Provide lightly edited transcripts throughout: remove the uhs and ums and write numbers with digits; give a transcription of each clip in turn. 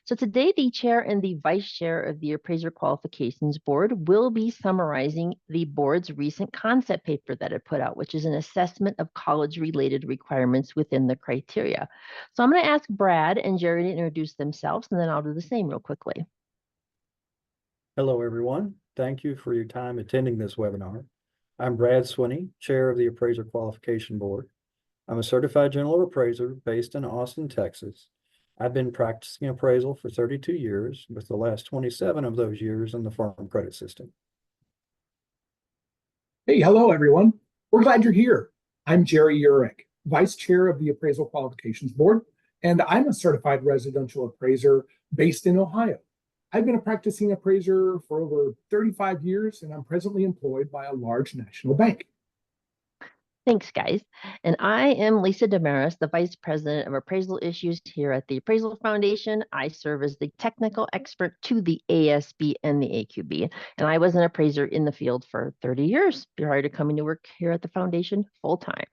So today, the chair and the vice chair of the Appraiser Qualifications Board will be summarizing the board's recent concept paper that it put out, which is an assessment of college-related requirements within the criteria. So I'm going to ask Brad and Jerry to introduce themselves, and then I'll do the same real quickly. Hello, everyone. Thank you for your time attending this webinar. I'm Brad Swinney, Chair of the Appraiser Qualification Board. I'm a certified general appraiser based in Austin, Texas. I've been practicing appraisal for 32 years, with the last 27 of those years in the farm credit system. Hey, hello, everyone. We're glad you're here. I'm Jerry Urich, Vice Chair of the Appraisal Qualifications Board, and I'm a certified residential appraiser based in Ohio. I've been a practicing appraiser for over 35 years, and I'm presently employed by a large national bank. Thanks, guys. And I am Lisa Damaris, the Vice President of Appraisal Issues here at the Appraisal Foundation. I serve as the technical expert to the ASB and the AQB, and I was an appraiser in the field for 30 years prior to coming to work here at the foundation full-time.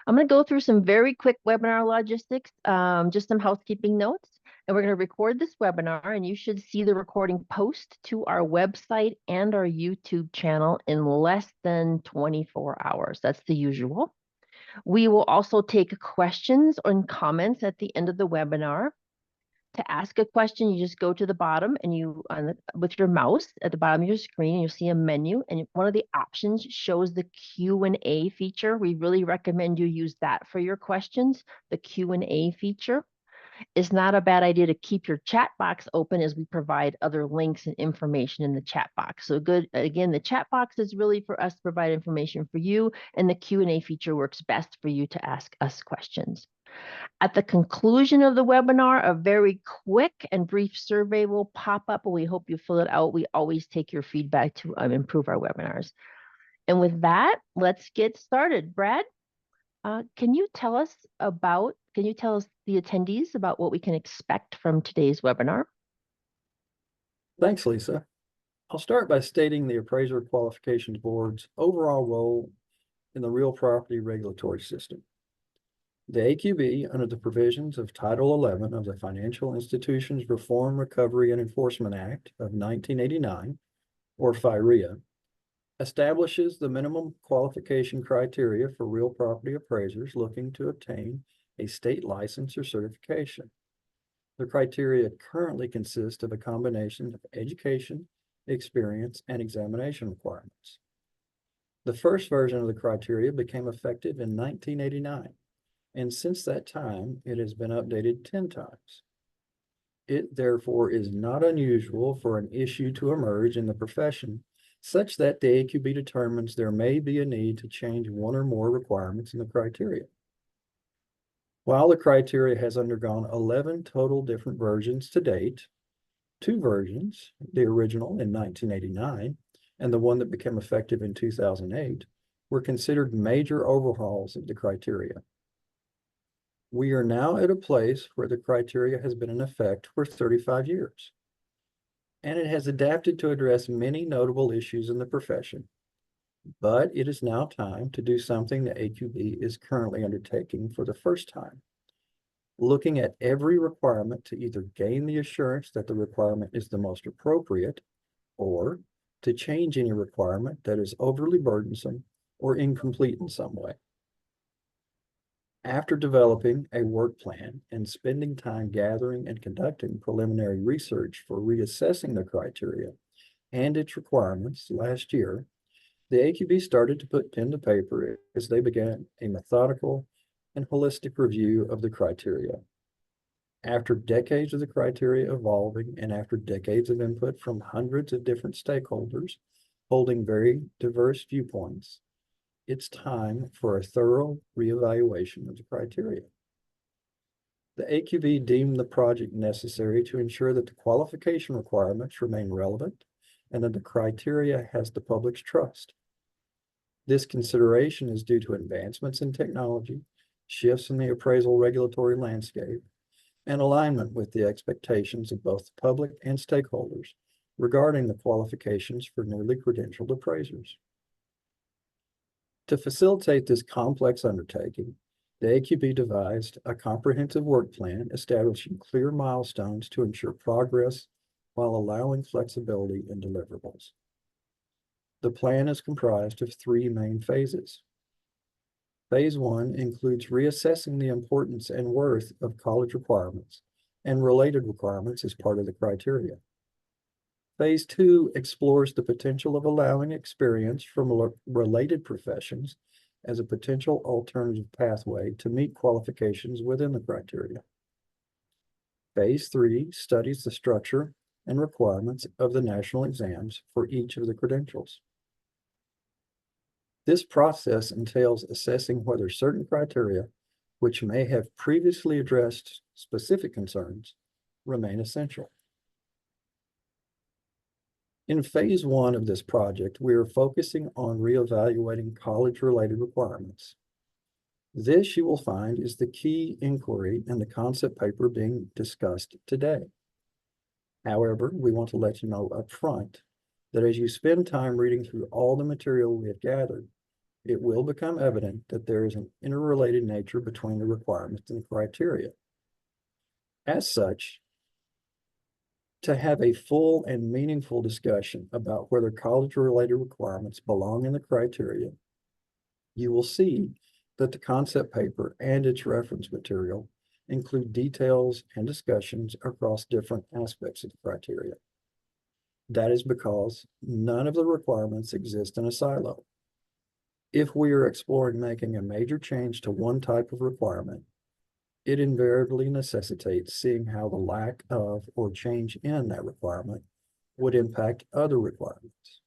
I'm going to go through some very quick webinar logistics, just some housekeeping notes. And we're going to record this webinar, and you should see the recording post to our website and our YouTube channel in less than 24 hours. That's the usual. We will also take questions and comments at the end of the webinar. To ask a question, you just go to the bottom and with your mouse at the bottom of your screen, you'll see a menu, and one of the options shows the Q&A feature. We really recommend you use that for your questions, the Q&A feature. It's not a bad idea to keep your chat box open as we provide other links and information in the chat box. So again, the chat box is really for us to provide information for you, and the Q&A feature works best for you to ask us questions. At the conclusion of the webinar, a very quick and brief survey will pop up, and we hope you fill it out. We always take your feedback to improve our webinars. And with that, let's get started. Brad, can you tell the attendees about what we can expect from today's webinar? Thanks, Lisa. I'll start by stating the Appraiser Qualifications Board's overall role in the real property regulatory system. The AQB, under the provisions of Title 11 of the Financial Institutions Reform, Recovery, and Enforcement Act of 1989, or FIREA, establishes the minimum qualification criteria for real property appraisers looking to obtain a state license or certification. The criteria currently consist of a combination of education, experience, and examination requirements. The first version of the criteria became effective in 1989, and since that time, it has been updated 10 times. It therefore is not unusual for an issue to emerge in the profession such that the AQB determines there may be a need to change one or more requirements in the criteria. While the criteria has undergone 11 total different versions to date, 2 versions, the original in 1989 and the one that became effective in 2008, were considered major overhauls of the criteria. We are now at a place where the criteria has been in effect for 35 years. And it has adapted to address many notable issues in the profession. But it is now time to do something the AQB is currently undertaking for the first time, looking at every requirement to either gain the assurance that the requirement is the most appropriate, or to change any requirement that is overly burdensome or incomplete in some way. After developing a work plan and spending time gathering and conducting preliminary research for reassessing the criteria and its requirements last year, the AQB started to put pen to paper as they began a methodical and holistic review of the criteria. After decades of the criteria evolving and after decades of input from hundreds of different stakeholders holding very diverse viewpoints, it's time for a thorough reevaluation of the criteria. The AQB deemed the project necessary to ensure that the qualification requirements remain relevant and that the criteria has the public's trust. This consideration is due to advancements in technology, shifts in the appraisal regulatory landscape, and alignment with the expectations of both the public and stakeholders regarding the qualifications for newly credentialed appraisers. To facilitate this complex undertaking, The AQB devised a comprehensive work plan establishing clear milestones to ensure progress while allowing flexibility in deliverables. The plan is comprised of three main phases. Phase 1 includes reassessing the importance and worth of college requirements and related requirements as part of the criteria. Phase 2 explores the potential of allowing experience from related professions as a potential alternative pathway to meet qualifications within the criteria. Phase 3 studies the structure and requirements of the national exams for each of the credentials. This process entails assessing whether certain criteria, which may have previously addressed specific concerns, remain essential. In phase 1 of this project, we are focusing on reevaluating college-related requirements. This, you will find, is the key inquiry in the concept paper being discussed today. However, we want to let you know up front that as you spend time reading through all the material we have gathered, it will become evident that there is an interrelated nature between the requirements and the criteria. As such, to have a full and meaningful discussion about whether college-related requirements belong in the criteria, you will see that the concept paper and its reference material include details and discussions across different aspects of the criteria. That is because none of the requirements exist in a silo. If we are exploring making a major change to one type of requirement, it invariably necessitates seeing how the lack of or change in that requirement would impact other requirements.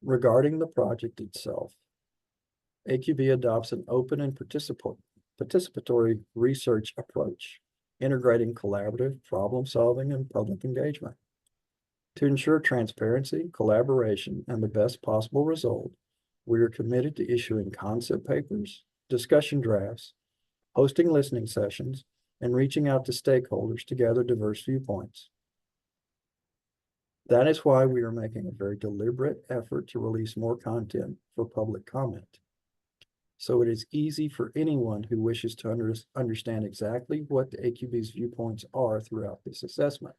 Regarding the project itself, AQB adopts an open and participatory research approach, integrating collaborative problem solving and public engagement. To ensure transparency, collaboration, and the best possible result, we are committed to issuing concept papers, discussion drafts, hosting listening sessions, and reaching out to stakeholders to gather diverse viewpoints. That is why we are making a very deliberate effort to release more content for public comment, so it is easy for anyone who wishes to understand exactly what the AQB's viewpoints are throughout this assessment.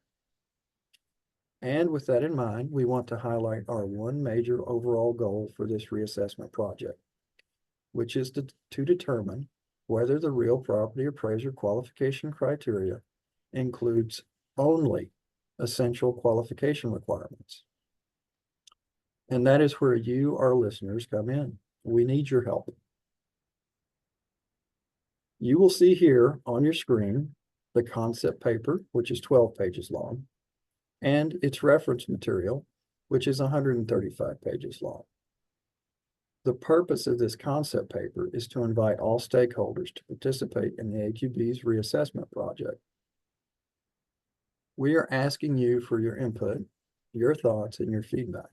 And with that in mind, we want to highlight our one major overall goal for this reassessment project, which is to determine whether the real property appraiser qualification criteria includes only essential qualification requirements. And that is where you, our listeners, come in. We need your help. You will see here on your screen the concept paper, which is 12 pages long, and its reference material, which is 135 pages long. The purpose of this concept paper is to invite all stakeholders to participate in the AQB's reassessment project. We are asking you for your input, your thoughts, and your feedback.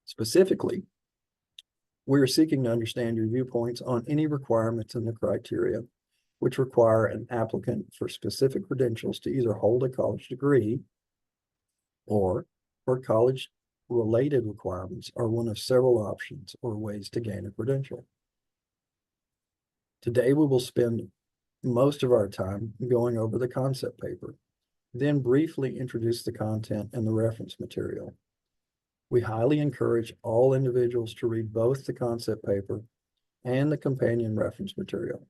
Specifically, we are seeking to understand your viewpoints on any requirements in the criteria which require an applicant for specific credentials to either hold a college degree or where college-related requirements are one of several options or ways to gain a credential. Today, we will spend most of our time going over the concept paper, then briefly introduce the content and the reference material. We highly encourage all individuals to read both the concept paper and the companion reference material,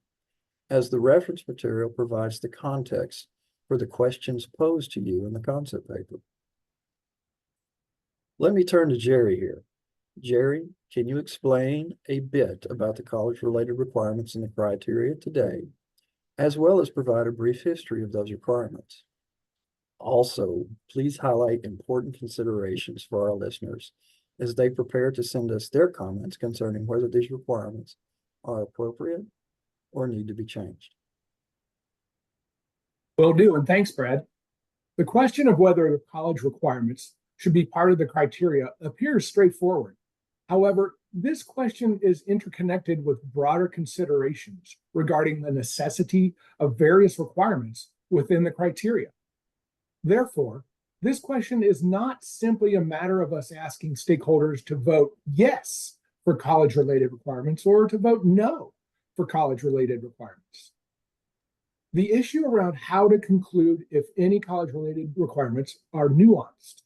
as the reference material provides the context for the questions posed to you in the concept paper. Let me turn to Jerry here. Jerry, can you explain a bit about the college-related requirements and the criteria today, as well as provide a brief history of those requirements? Also, please highlight important considerations for our listeners as they prepare to send us their comments concerning whether these requirements are appropriate or need to be changed. Will do, and thanks, Brad. The question of whether the college requirements should be part of the criteria appears straightforward. However, this question is interconnected with broader considerations regarding the necessity of various requirements within the criteria. Therefore, this question is not simply a matter of us asking stakeholders to vote yes for college-related requirements or to vote no for college-related requirements. The issue around how to conclude if any college-related requirements are nuanced,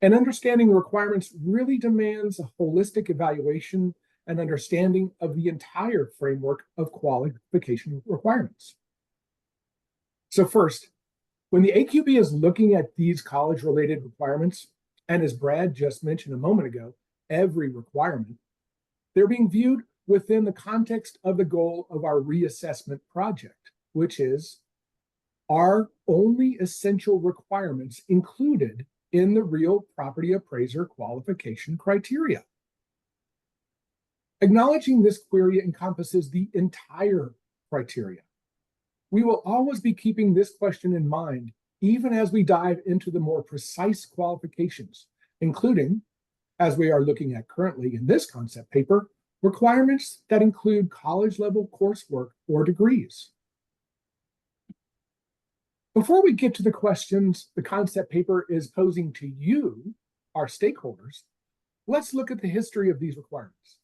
and understanding the requirements really demands a holistic evaluation and understanding of the entire framework of qualification requirements. So first, when the AQB is looking at these college-related requirements, and as Brad just mentioned a moment ago, every requirement, they're being viewed within the context of the goal of our reassessment project, which is, are only essential requirements included in the real property appraiser qualification criteria? Acknowledging this query encompasses the entire criteria. We will always be keeping this question in mind, even as we dive into the more precise qualifications, including, as we are looking at currently in this concept paper, requirements that include college-level coursework or degrees. Before we get to the questions the concept paper is posing to you, our stakeholders, let's look at the history of these requirements.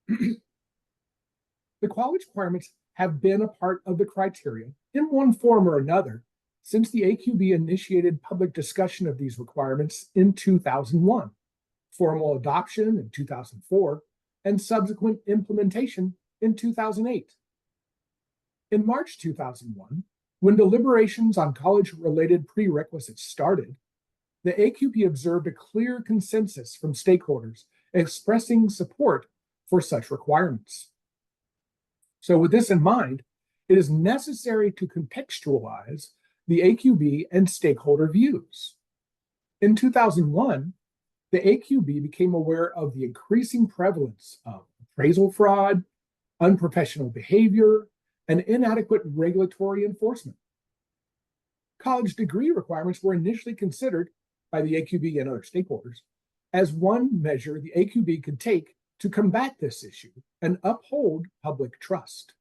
The college requirements have been a part of the criteria in one form or another since the AQB initiated public discussion of these requirements in 2001, formal adoption in 2004, and subsequent implementation in 2008. In March 2001, when deliberations on college-related prerequisites started, the AQB observed a clear consensus from stakeholders expressing support for such requirements. So with this in mind, it is necessary to contextualize the AQB and stakeholder views. In 2001, the AQB became aware of the increasing prevalence of appraisal fraud, unprofessional behavior, and inadequate regulatory enforcement. College degree requirements were initially considered by the AQB and other stakeholders as one measure the AQB could take to combat this issue and uphold public trust.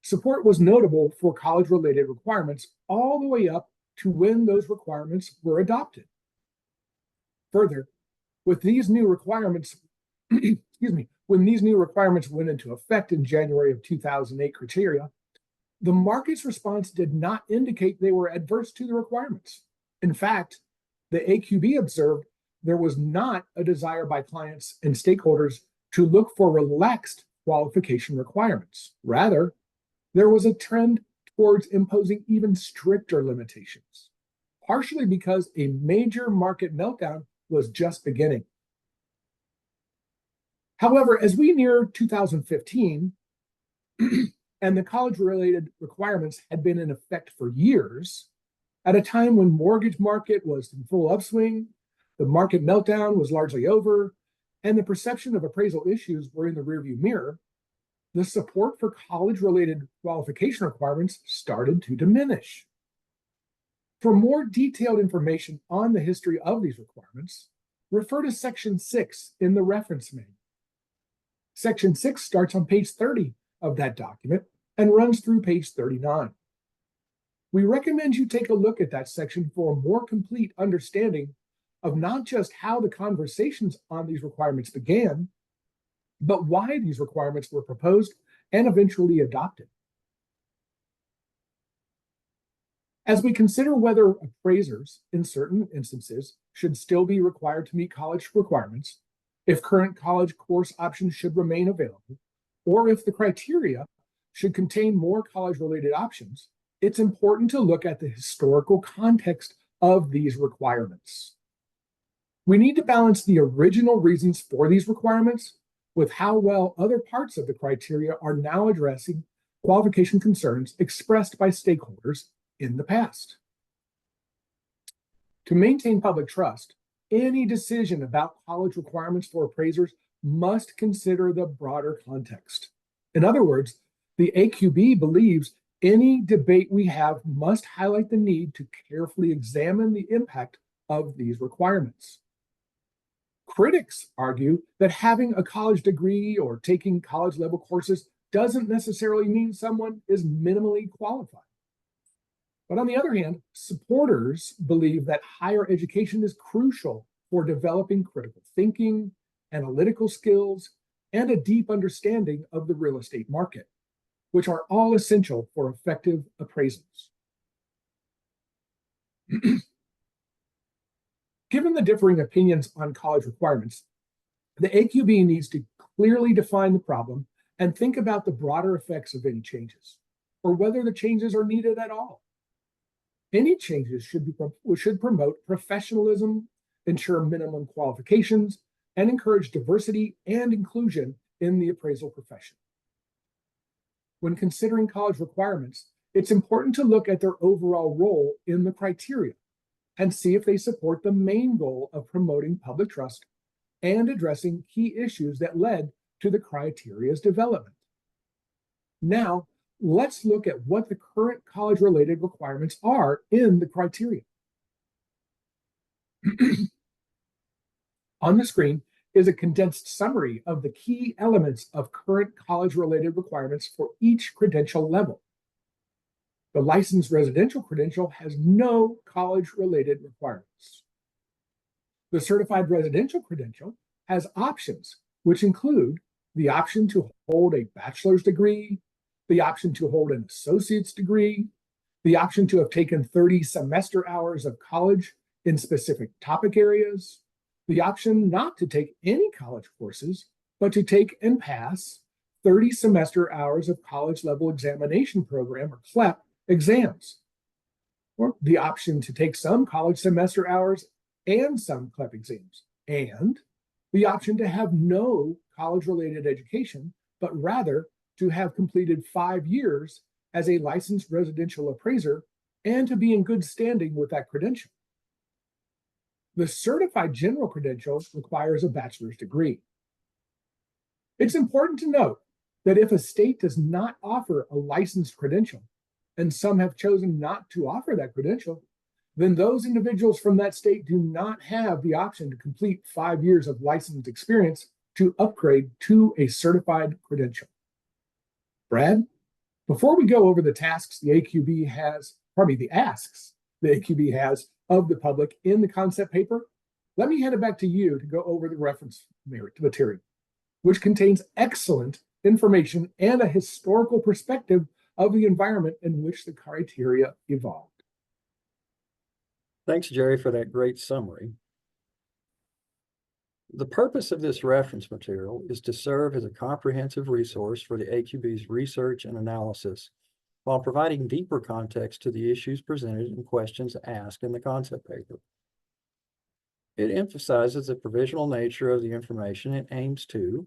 Support was notable for college-related requirements all the way up to when those requirements were adopted. Further, with these new requirements, when these new requirements went into effect in January of 2008 criteria, the market's response did not indicate they were adverse to the requirements. In fact, the AQB observed there was not a desire by clients and stakeholders to look for relaxed qualification requirements. Rather, there was a trend towards imposing even stricter limitations, partially because a major market meltdown was just beginning. However, as we near 2015, and the college-related requirements had been in effect for years, at a time when mortgage market was in full upswing, the market meltdown was largely over, and the perception of appraisal issues were in the rearview mirror, the support for college-related qualification requirements started to diminish. For more detailed information on the history of these requirements, refer to Section 6 in the reference manual. Section 6 starts on page 30 of that document and runs through page 39. We recommend you take a look at that section for a more complete understanding of not just how the conversations on these requirements began, but why these requirements were proposed and eventually adopted. As we consider whether appraisers, in certain instances, should still be required to meet college requirements, if current college course options should remain available, or if the criteria should contain more college-related options, it's important to look at the historical context of these requirements. We need to balance the original reasons for these requirements with how well other parts of the criteria are now addressing qualification concerns expressed by stakeholders in the past. To maintain public trust, any decision about college requirements for appraisers must consider the broader context. In other words, the AQB believes any debate we have must highlight the need to carefully examine the impact of these requirements. Critics argue that having a college degree or taking college-level courses doesn't necessarily mean someone is minimally qualified. But on the other hand, supporters believe that higher education is crucial for developing critical thinking, analytical skills, and a deep understanding of the real estate market, which are all essential for effective appraisals. Given the differing opinions on college requirements, the AQB needs to clearly define the problem and think about the broader effects of any changes, or whether the changes are needed at all. Any changes should promote professionalism, ensure minimum qualifications, and encourage diversity and inclusion in the appraisal profession. When considering college requirements, it's important to look at their overall role in the criteria and see if they support the main goal of promoting public trust and addressing key issues that led to the criteria's development. Now, let's look at what the current college-related requirements are in the criteria. On the screen is a condensed summary of the key elements of current college-related requirements for each credential level. The licensed residential credential has no college-related requirements. The certified residential credential has options, which include the option to hold a bachelor's degree, the option to hold an associate's degree, the option to have taken 30 semester hours of college in specific topic areas, the option not to take any college courses, but to take and pass 30 semester hours of college level examination program, or CLEP, exams, or the option to take some college semester hours and some CLEP exams, and the option to have no college-related education, but rather to have completed 5 years as a licensed residential appraiser and to be in good standing with that credential. The certified general credential requires a bachelor's degree. It's important to note that if a state does not offer a licensed credential, and some have chosen not to offer that credential, then those individuals from that state do not have the option to complete 5 years of licensed experience to upgrade to a certified credential. Brad, before we go over the tasks the AQB has, the asks the AQB has of the public in the concept paper, let me hand it back to you to go over the reference material, which contains excellent information and a historical perspective of the environment in which the criteria evolved. Thanks, Jerry, for that great summary. The purpose of this reference material is to serve as a comprehensive resource for the AQB's research and analysis, while providing deeper context to the issues presented and questions asked in the concept paper. It emphasizes the provisional nature of the information and aims to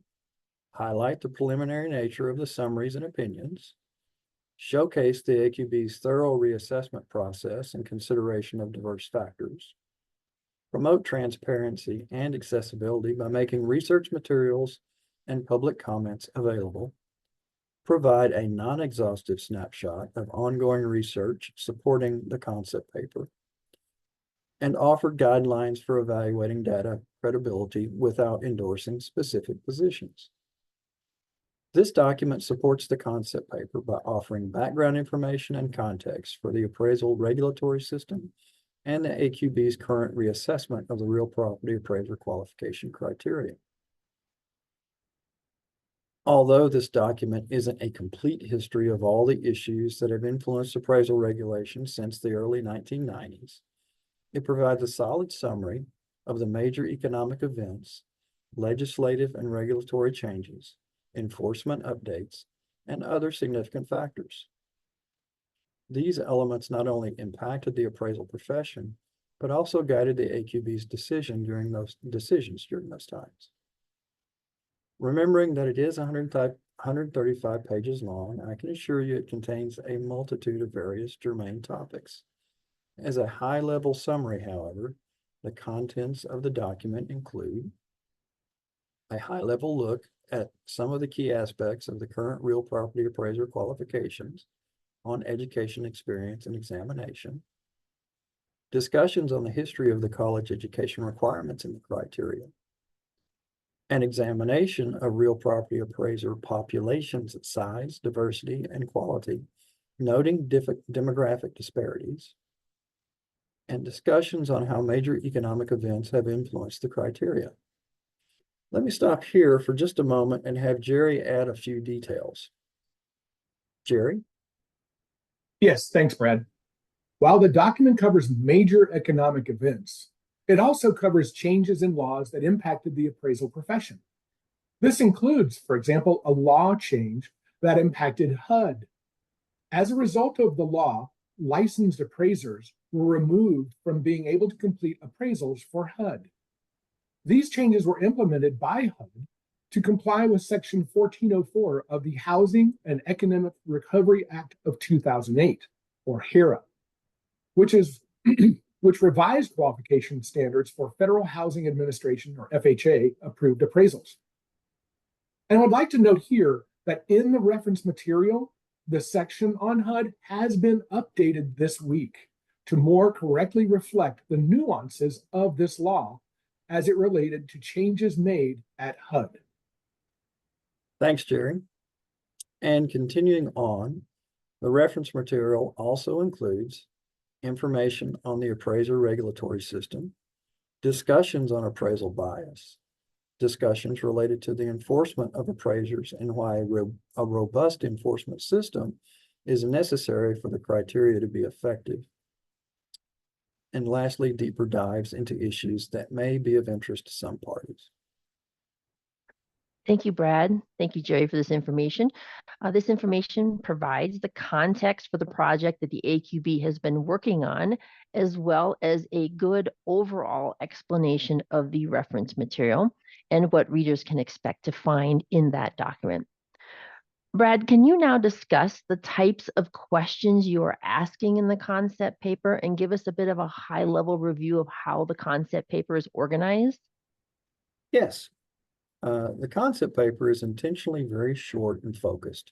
highlight the preliminary nature of the summaries and opinions, showcase the AQB's thorough reassessment process and consideration of diverse factors, promote transparency and accessibility by making research materials and public comments available, provide a non-exhaustive snapshot of ongoing research supporting the concept paper, and offer guidelines for evaluating data credibility without endorsing specific positions. This document supports the concept paper by offering background information and context for the appraisal regulatory system and the AQB's current reassessment of the real property appraiser qualification criteria. Although this document isn't a complete history of all the issues that have influenced appraisal regulations since the early 1990s, it provides a solid summary of the major economic events, legislative and regulatory changes, enforcement updates, and other significant factors. These elements not only impacted the appraisal profession, but also guided the AQB's decisions during those times. Remembering that it is 135 pages long, I can assure you it contains a multitude of various germane topics. As a high-level summary, however, the contents of the document include a high-level look at some of the key aspects of the current real property appraiser qualifications on education experience and examination, discussions on the history of the college education requirements and the criteria, an examination of real property appraiser populations size, diversity, and quality, noting demographic disparities, and discussions on how major economic events have influenced the criteria. Let me stop here for just a moment and have Jerry add a few details. Jerry? Yes, thanks, Brad. While the document covers major economic events, it also covers changes in laws that impacted the appraisal profession. This includes, for example, a law change that impacted HUD. As a result of the law, licensed appraisers were removed from being able to complete appraisals for HUD. These changes were implemented by HUD to comply with Section 1404 of the Housing and Economic Recovery Act of 2008, or HERA, which revised qualification standards for Federal Housing Administration, or FHA, approved appraisals. And I would like to note here that in the reference material, the section on HUD has been updated this week to more correctly reflect the nuances of this law as it related to changes made at HUD. Thanks, Jerry. And continuing on, the reference material also includes information on the appraiser regulatory system, discussions on appraisal bias, discussions related to the enforcement of appraisers and why a robust enforcement system is necessary for the criteria to be effective. And lastly, deeper dives into issues that may be of interest to some parties. Thank you, Brad. Thank you, Jerry, for this information. This information provides the context for the project that the AQB has been working on, as well as a good overall explanation of the reference material and what readers can expect to find in that document. Brad, can you now discuss the types of questions you are asking in the concept paper and give us a bit of a high-level review of how the concept paper is organized? Yes. The concept paper is intentionally very short and focused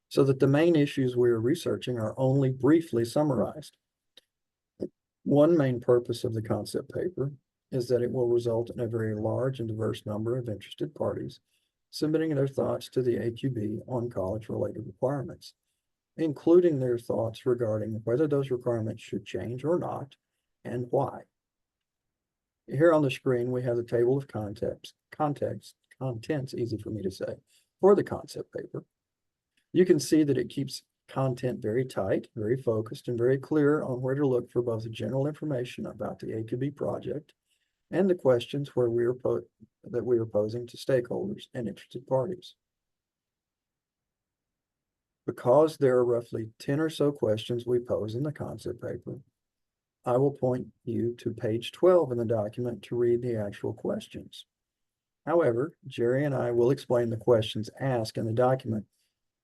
so that the main issues we are researching are only briefly summarized. One main purpose of the concept paper is that it will result in a very large and diverse number of interested parties submitting their thoughts to the AQB on college-related requirements, including their thoughts regarding whether those requirements should change or not and why. Here on the screen, we have the table of contents, easy for me to say, for the concept paper. You can see that it keeps content very tight, very focused, and very clear on where to look for both the general information about the AQB project and the questions that we are posing to stakeholders and interested parties. Because there are roughly 10 or so questions we pose in the concept paper, I will point you to page 12 in the document to read the actual questions. However, Jerry and I will explain the questions asked in the document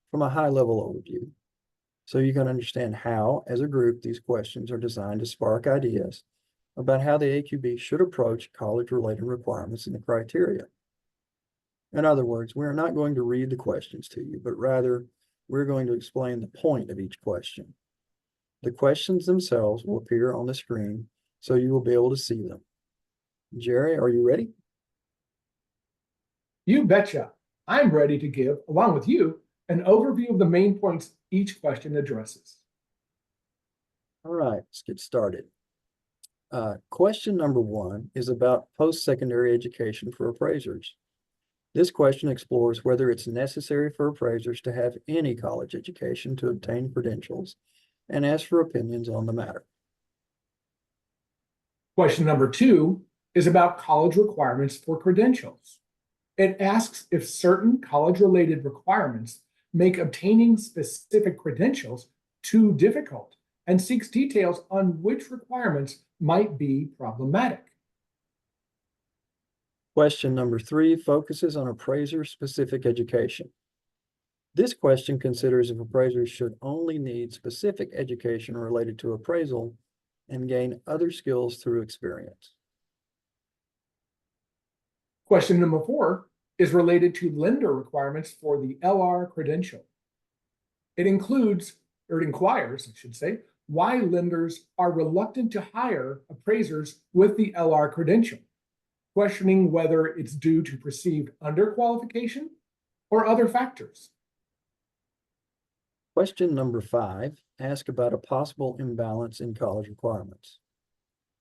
from a high-level overview, so you can understand how, as a group, these questions are designed to spark ideas about how the AQB should approach college-related requirements and the criteria. In other words, we are not going to read the questions to you, but rather we're going to explain the point of each question. The questions themselves will appear on the screen, so you will be able to see them. Jerry, are you ready? You betcha. I'm ready to give, along with you, an overview of the main points each question addresses. All right, let's get started. Question number 1 is about post-secondary education for appraisers. This question explores whether it's necessary for appraisers to have any college education to obtain credentials and asks for opinions on the matter. Question number 2 is about college requirements for credentials. It asks if certain college-related requirements make obtaining specific credentials too difficult and seeks details on which requirements might be problematic. Question number 3 focuses on appraiser-specific education. This question considers if appraisers should only need specific education related to appraisal and gain other skills through experience. Question number 4 is related to lender requirements for the LR credential. It inquires, I should say, why lenders are reluctant to hire appraisers with the LR credential, questioning whether it's due to perceived underqualification or other factors. Question number 5 asks about a possible imbalance in college requirements.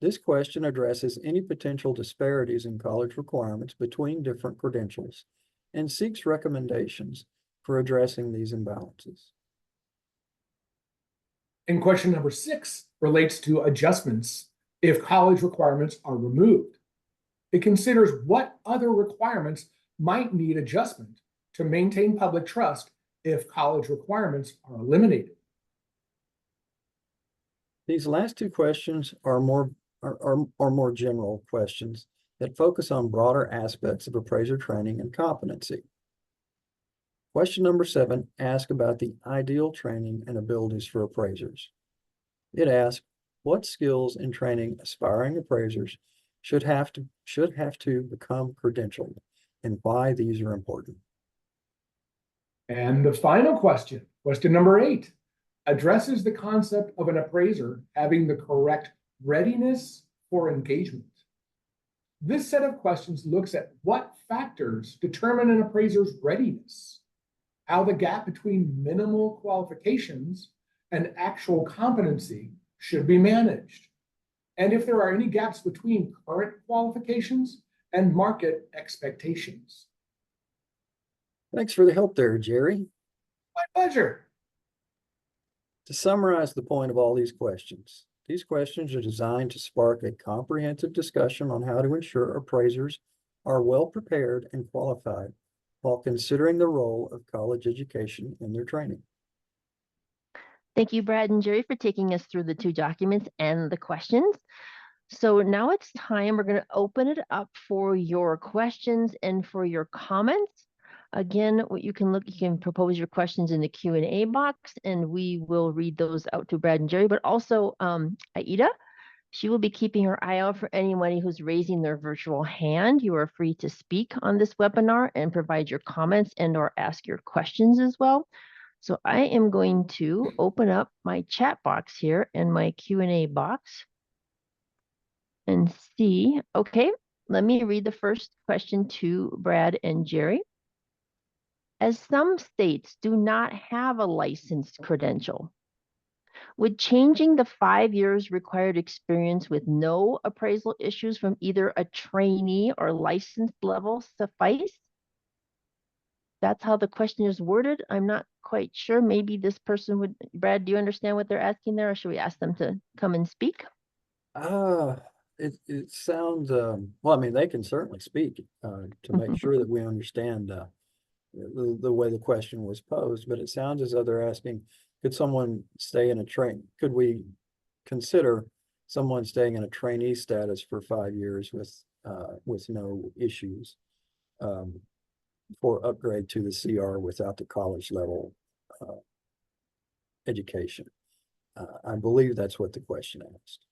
This question addresses any potential disparities in college requirements between different credentials and seeks recommendations for addressing these imbalances. And question number 6 relates to adjustments if college requirements are removed. It considers what other requirements might need adjustment to maintain public trust if college requirements are eliminated. These last two questions are more general questions that focus on broader aspects of appraiser training and competency. Question number 7 asks about the ideal training and abilities for appraisers. It asks, what skills and training aspiring appraisers should have to become credentialed, and why these are important. And the final question, question number 8, addresses the concept of an appraiser having the correct readiness for engagement. This set of questions looks at what factors determine an appraiser's readiness, how the gap between minimal qualifications and actual competency should be managed, and if there are any gaps between current qualifications and market expectations. Thanks for the help there, Jerry. My pleasure. To summarize the point of all these questions are designed to spark a comprehensive discussion on how to ensure appraisers are well prepared and qualified while considering the role of college education in their training. Thank you, Brad and Jerry, for taking us through the 2 documents and the questions. So now it's time, we're going to open it up for your questions and for your comments. Again, you can propose your questions in the Q&A box, and we will read those out to Brad and Jerry, but also Aida, she will be keeping her eye out for anybody who's raising their virtual hand. You are free to speak on this webinar and provide your comments and or ask your questions as well. So I am going to open up my chat box here and my Q&A box and see. Okay, let me read the first question to Brad and Jerry. As some states do not have a licensed credential, would changing the 5 years required experience with no appraisal issues from either a trainee or licensed level suffice? That's how the question is worded. I'm not quite sure. Maybe this person would, Brad, do you understand what they're asking there, or should we ask them to come and speak? It sounds, well, I mean, they can certainly speak to make sure that we understand the way the question was posed, but it sounds as though they're asking, could someone stay in could we consider someone staying in a trainee status for 5 years with no issues for upgrade to the CR without the college level education? I believe that's what the question asked.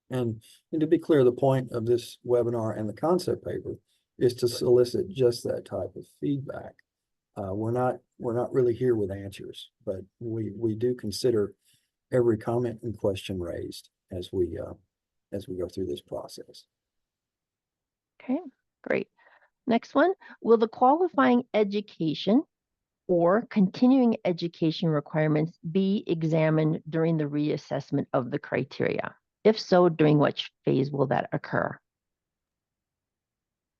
And to be clear, the point of this webinar and the concept paper is to solicit just that type of feedback. We're not really here with answers, but we do consider every comment and question raised as we go through this process. Okay, great. Next one, will the qualifying education or continuing education requirements be examined during the reassessment of the criteria? If so, during which phase will that occur?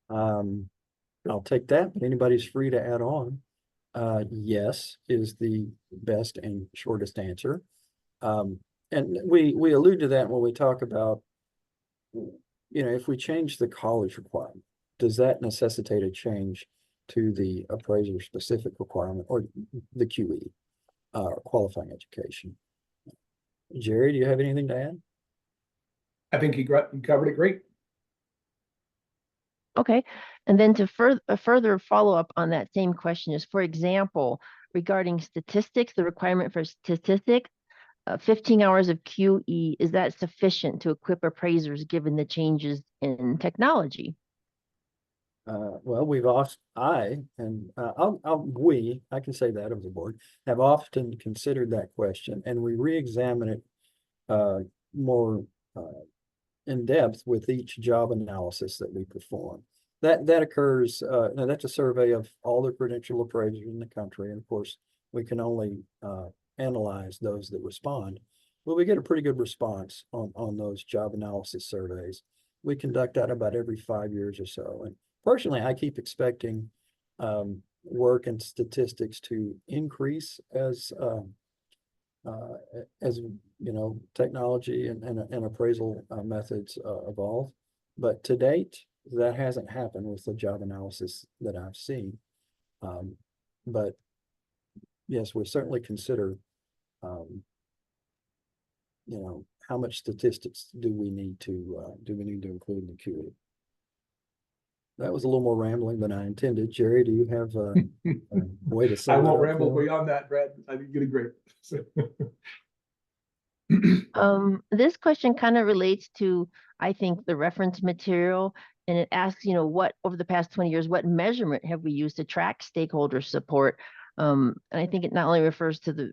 I'll take that, but anybody's free to add on. Yes is the best and shortest answer. And we allude to that when we talk about, if we change the college requirement, does that necessitate a change to the appraiser specific requirement or the QE, qualifying education? Jerry, do you have anything to add? I think you covered it great. Okay, and then to further follow up on that same question is, for example, regarding statistics, the requirement for statistics, 15 hours of QE, is that sufficient to equip appraisers given the changes in technology? Well, I can say that of the board, have often considered that question, and we re-examine it more in depth with each job analysis that we perform. That occurs, now that's a survey of all the credential appraisers in the country, and of course, we can only analyze those that respond. well, we get a pretty good response on those job analysis surveys. We conduct that about every 5 years or so. And personally, I keep expecting work and statistics to increase as you know, technology and appraisal methods evolve. But to date, that hasn't happened with the job analysis that I've seen. But yes, we certainly consider, you know, how much statistics do we need to include in the QE? That was a little more rambling than I intended. Jerry, do you have a way to sum I that won't up ramble for me? beyond that, Brad. I think you did great. This question kind of relates to, I think, the reference material, and it asks, you know, what over the past 20 years, what measurement have we used to track stakeholder support? And I think it not only refers to the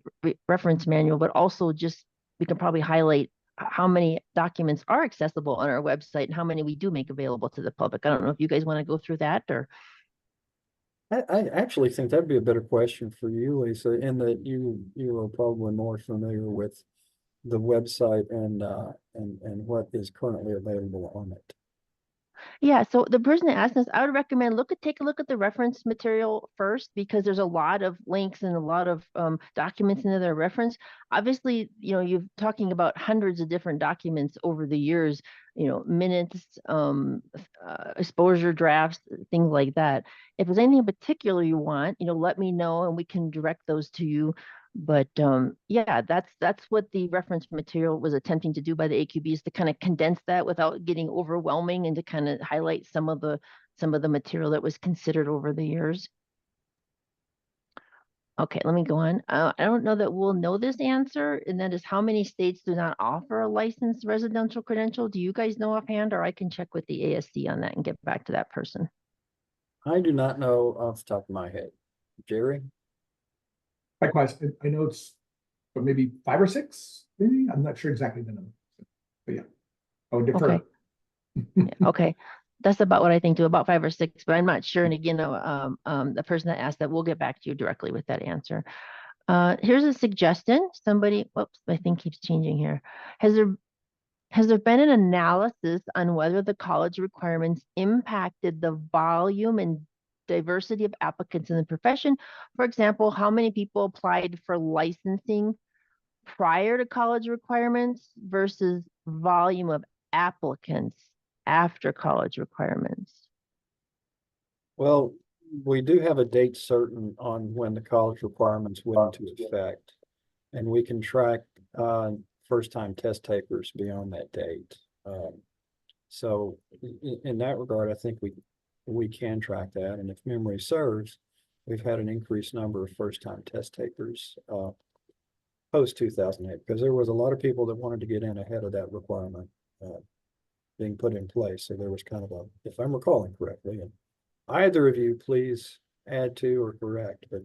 reference manual, but also just we can probably highlight how many documents are accessible on our website and how many we do make available to the public. I don't know if you guys want to go through that or. I actually think that'd be a better question for you, Lisa, in that you are probably more familiar with the website and what is currently available on it. Yeah, so the person that asked us, I would recommend take a look at the reference material first because there's a lot of links and a lot of documents in their reference. Obviously, you know, you're talking about hundreds of different documents over the years, you know, minutes, exposure drafts, things like that. If there's anything in particular you want, you know, let me know and we can direct those to you. But yeah, that's what the reference material was attempting to do by the AQB, is to kind of condense that without getting overwhelming and to kind of highlight some of the material that was considered over the years. Okay, let me go on. I don't know that we'll know this answer, and that is how many states do not offer a licensed residential credential? Do you guys know offhand, or I can check with the ASC on that and get back to that person? I do not know off the top of my head. Jerry? Likewise, I know it's but maybe 5 or 6, maybe. I'm not sure exactly the number. But yeah, I would defer. Okay. Yeah, okay. That's about what I think too, about 5 or 6, but I'm not sure. And again, the person that asked that, we'll get back to you directly with that answer. Here's a suggestion. Somebody, whoops, my thing keeps changing here. Has there been an analysis on whether the college requirements impacted the volume and diversity of applicants in the profession? For example, how many people applied for licensing prior to college requirements versus volume of applicants after college requirements? Well, we do have a date certain on when the college requirements went into effect. And we can track first-time test takers beyond that date. So in that regard, I think we can track that. And if memory serves, we've had an increased number of first-time test takers post 2008, because there was a lot of people that wanted to get in ahead of that requirement being put in place. So there was kind of a, if I'm recalling correctly, and either of you please add to or correct, but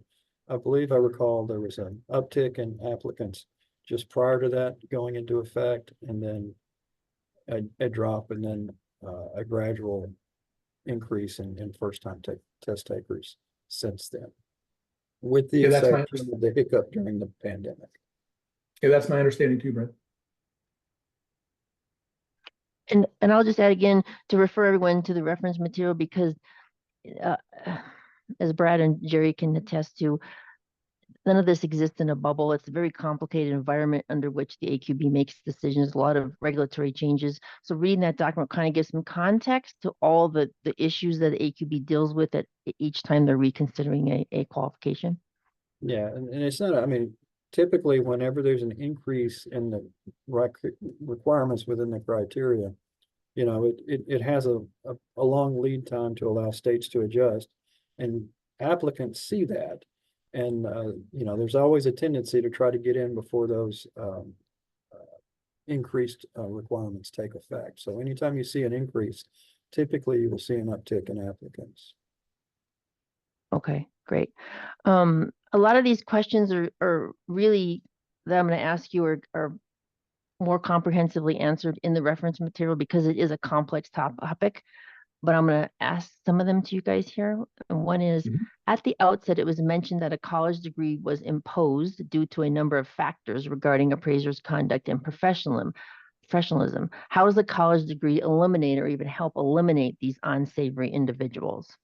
I believe I recall there was an uptick in applicants just prior to that going into effect, and then a drop, and then a gradual increase in first-time test takers since then, with the exception of the hiccup during the pandemic. Yeah, that's my understanding too, Brent. And I'll just add again to refer everyone to the reference material because as Brad and Jerry can attest to, none of this exists in a bubble. It's a very complicated environment under which the AQB makes decisions, a lot of regulatory changes. So reading that document kind of gives some context to all the issues that the AQB deals with at each time they're reconsidering a qualification. Yeah, and it's not, I mean, typically whenever there's an increase in the requirements within the criteria, you know, it has a long lead time to allow states to adjust, and applicants see that. And, you know, there's always a tendency to try to get in before those increased requirements take effect. So anytime you see an increase, typically you will see an uptick in applicants. Okay, great. A lot of these questions are really that I'm going to ask you are more comprehensively answered in the reference material because it is a complex topic. But I'm going to ask some of them to you guys here. And one is, At the outset, it was mentioned that a college degree was imposed due to a number of factors regarding appraisers' conduct and professionalism. How does a college degree eliminate or even help eliminate these unsavory individuals?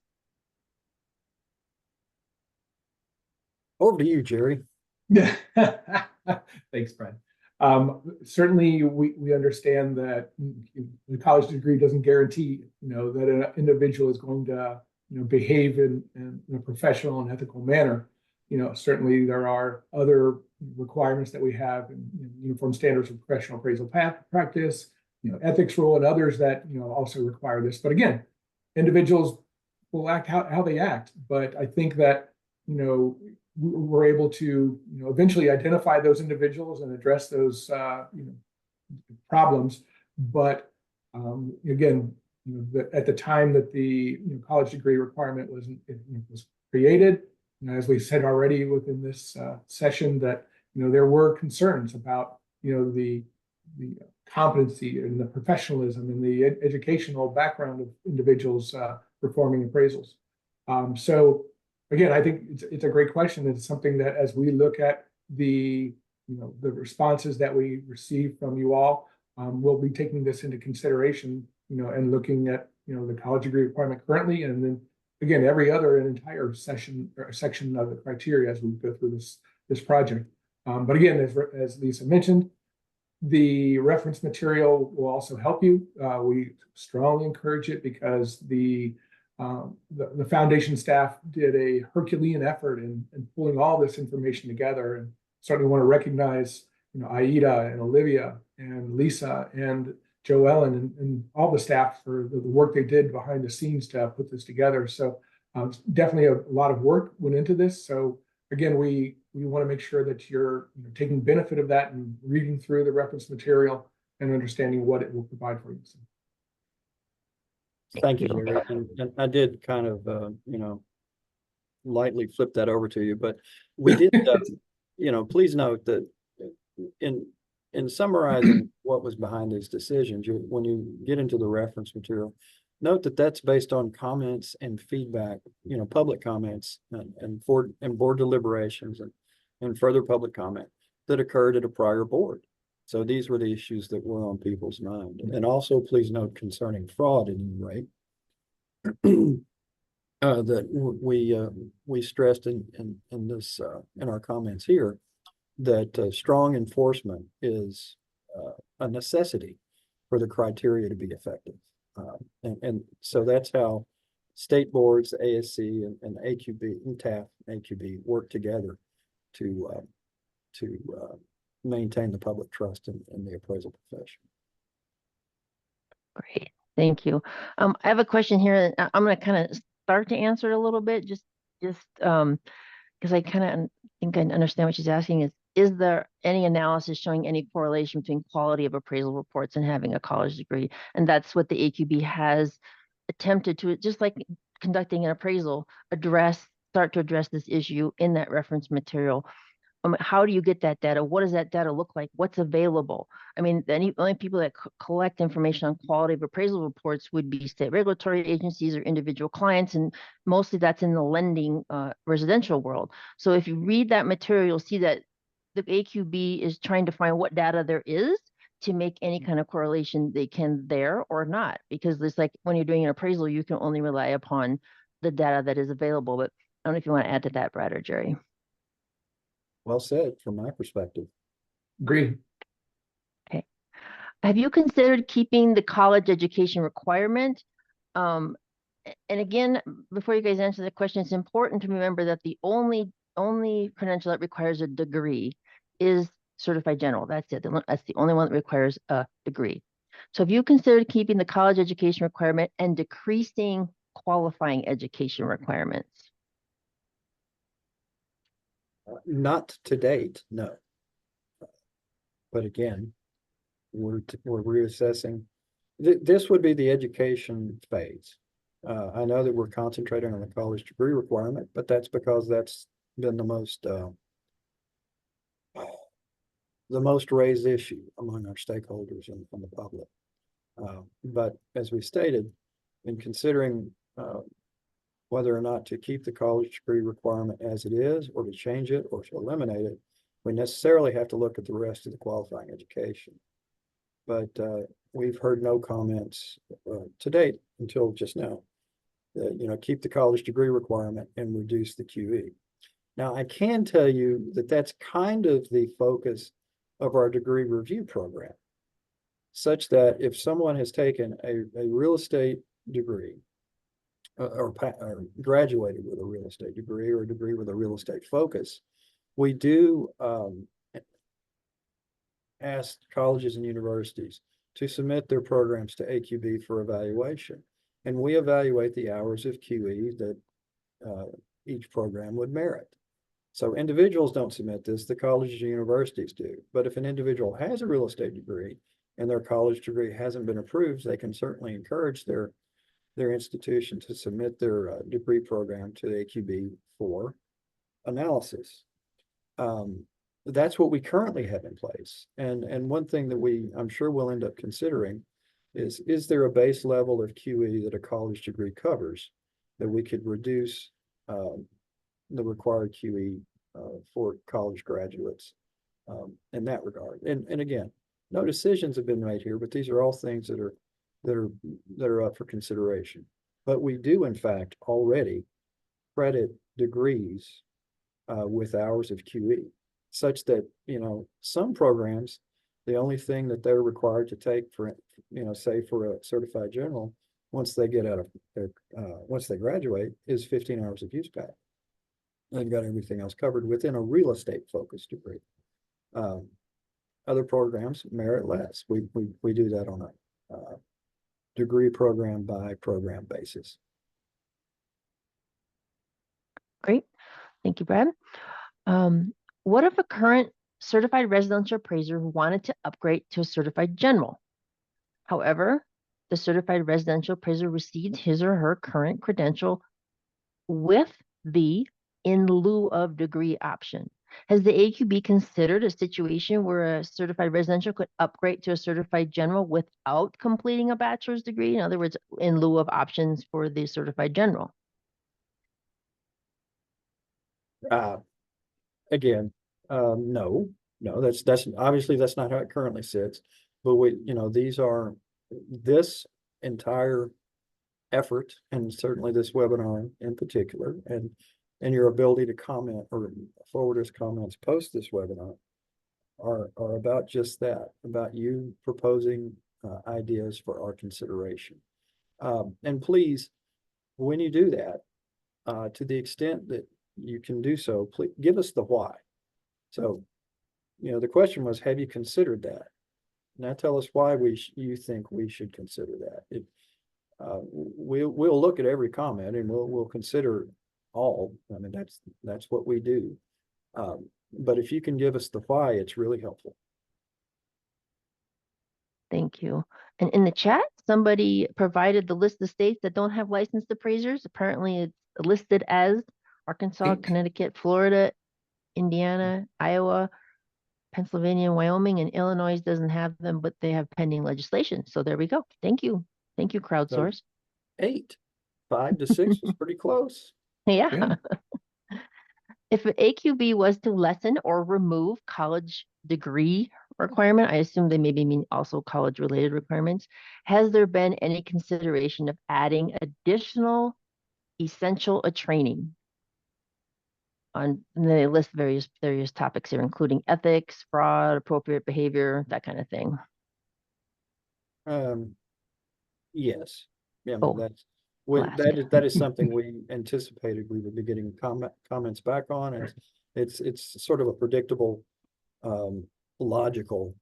Over to you, Jerry. Yeah. Thanks, Brad. Certainly, we understand that the college degree doesn't guarantee, that an individual is going to, behave in a professional and ethical manner. Certainly there are other requirements that we have in uniform standards of professional appraisal practice, ethics rule, and others that, also require this. But again, individuals will act how they act. But I think that, we're able to, eventually identify those individuals and address those, problems. But again, at the time that the college degree requirement was created, as we said already within this session, that there were concerns about the competency and the professionalism and the educational background of individuals performing appraisals. So again, I think it's a great question. It's something that, as we look at the responses that we receive from you all, we'll be taking this into consideration, and looking at the college degree requirement currently, and then again every other entire section of the criteria as we go through this project. But again, as Lisa mentioned, the reference material will also help you. We strongly encourage it because the foundation staff did a Herculean effort in pulling all this information together, and certainly want to recognize Aida and Olivia and Lisa and Joe Ellen and all the staff for the work they did behind the scenes to put this together. So definitely a lot of work went into this. So again, we want to make sure that you're taking benefit of that and reading through the reference material and understanding what it will provide for you. So. Thank you, Jerry. And I did kind of, lightly flip that over to you, but we did, please note that in summarizing what was behind these decisions, when you get into the reference material, note that that's based on comments and feedback, public comments and board deliberations and further public comment that occurred at a prior board. So these were the issues that were on people's mind. And also, please note concerning fraud at any rate, that we stressed in this in our comments here that strong enforcement is a necessity for the criteria to be effective. And so that's how state boards, ASC and AQB and TAF and AQB work together to maintain the public trust in the appraisal profession. Great, thank you. I have a question here. I'm going to kind of start to answer it a little bit, just because I kind of think I understand what she's asking. Is there any analysis showing any correlation between quality of appraisal reports and having a college degree? And that's what the AQB has attempted to, just like conducting an appraisal, start to address this issue in that reference material. How do you get that data? What does that data look like? What's available? I mean, the only people that collect information on quality of appraisal reports would be state regulatory agencies or individual clients, and mostly that's in the lending residential world. So if you read that material, you'll see that the AQB is trying to find what data there is to make any kind of correlation they can there or not, because it's like when you're doing an appraisal, you can only rely upon the data that is available. But I don't know if you want to add to that, Brad or Jerry. Well said from my perspective. Agreed. Okay. Have you considered keeping the college education requirement? And again, before you guys answer the question, it's important to remember that the only credential that requires a degree is certified general. That's it. That's the only one that requires a degree. So have you considered keeping the college education requirement and decreasing qualifying education requirements? Not to date, no. But again, we're reassessing. This would be the education phase. I know that we're concentrating on the college degree requirement, but that's because that's been the most raised issue among our stakeholders and from the public. But as we stated, in considering whether or not to keep the college degree requirement as it is, or to change it, or to eliminate it, we necessarily have to look at the rest of the qualifying education. But we've heard no comments to date until just now. Keep the college degree requirement and reduce the QE. Now, I can tell you that that's kind of the focus of our degree review program, such that if someone has taken a real estate degree or graduated with a real estate degree or a degree with a real estate focus, we do ask colleges and universities to submit their programs to AQB for evaluation. And we evaluate the hours of QE that each program would merit. So individuals don't submit this, the colleges and universities do. But if an individual has a real estate degree and their college degree hasn't been approved, they can certainly encourage their institution to submit their degree program to the AQB for analysis. That's what we currently have in place. And one thing that I'm sure we'll end up considering is there a base level of QE that a college degree covers that we could reduce the required QE for college graduates in that regard. And again, no decisions have been made here, but these are all things that are up for consideration. But we do, in fact, already credit degrees with hours of QE, such that, some programs, the only thing that they're required to take for, say for a certified general, once they get out of their, once they graduate, is 15 hours of use pay. They've got everything else covered within a real estate focused degree. Other programs merit less. We do that on a degree program by program basis. Great. Thank you, Brad. What if a current certified residential appraiser wanted to upgrade to a certified general? However, the certified residential appraiser received his or her current credential with the in lieu of degree option. Has the AQB considered a situation where a certified residential could upgrade to a certified general without completing a bachelor's degree? In other words, in lieu of options for the certified general? Again, no, that's obviously that's not how it currently sits. But this entire effort, and certainly this webinar in particular, and your ability to comment or forward us comments post this webinar are about just that, about you proposing ideas for our consideration. And please, when you do that, to the extent that you can do so, please give us the why. So, the question was, have you considered that? Now tell us why you think we should consider that. We'll look at every comment and we'll consider all. I mean, that's what we do. But if you can give us the why, it's really helpful. Thank you. And in the chat, somebody provided the list of states that don't have licensed appraisers. Apparently it's listed as Arkansas, Connecticut, Florida, Indiana, Iowa, Pennsylvania, and Wyoming, and Illinois doesn't have them, but they have pending legislation. So there we go. Thank you. Thank you, crowdsource. So 8, 5 to 6 was pretty close. Yeah. If AQB was to lessen or remove college degree requirement, I assume they maybe mean also college related requirements. Has there been any consideration of adding additional essential training? And they list various topics here, including ethics, fraud, appropriate behavior, that kind of thing. Yes. Yeah, Oh, that is something we anticipated we would be getting comments back on. And it's sort of a predictable, logical,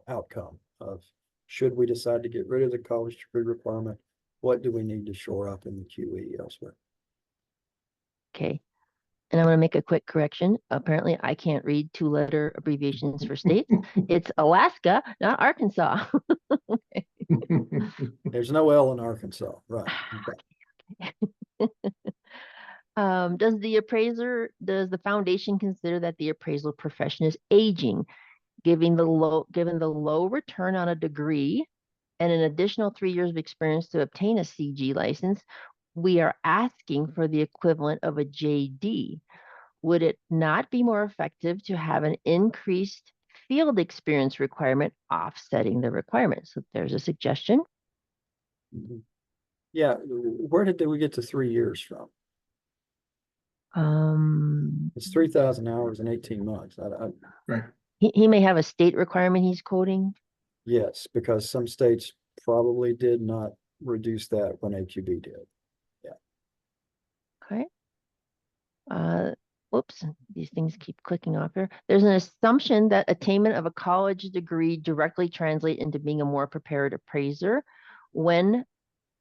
outcome of, should we decide to get rid of the college degree requirement, what do we need to shore up in the QE elsewhere? Okay. And I'm going to make a quick correction. Apparently, I can't read 2-letter abbreviations for states. It's Alaska, not Arkansas. There's no L in Arkansas, right? Okay. Does the foundation consider that the appraisal profession is aging, given the low return on a degree and an additional 3 years of experience to obtain a CG license? we are asking for the equivalent of a JD. Would it not be more effective to have an increased field experience requirement offsetting the requirement? So there's a suggestion. Mhm. Yeah, where did we get to 3 years from? It's 3,000 hours in 18 months. Right. He may have a state requirement he's quoting. Yes, because some states probably did not reduce that when AQB did. Okay. Whoops, these things keep clicking off here. There's an assumption that attainment of a college degree directly translate into being a more prepared appraiser when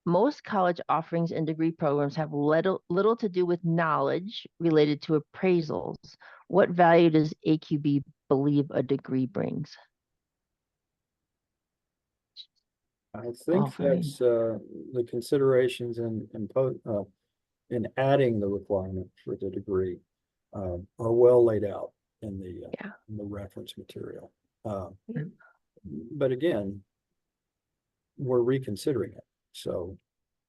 most college offerings and degree programs have little to do with knowledge related to appraisals. What value does AQB believe a degree brings? I All think for me. that's the considerations in adding the requirement for the degree are well laid out in Yeah. the reference material. Yeah. But again, we're reconsidering it. So,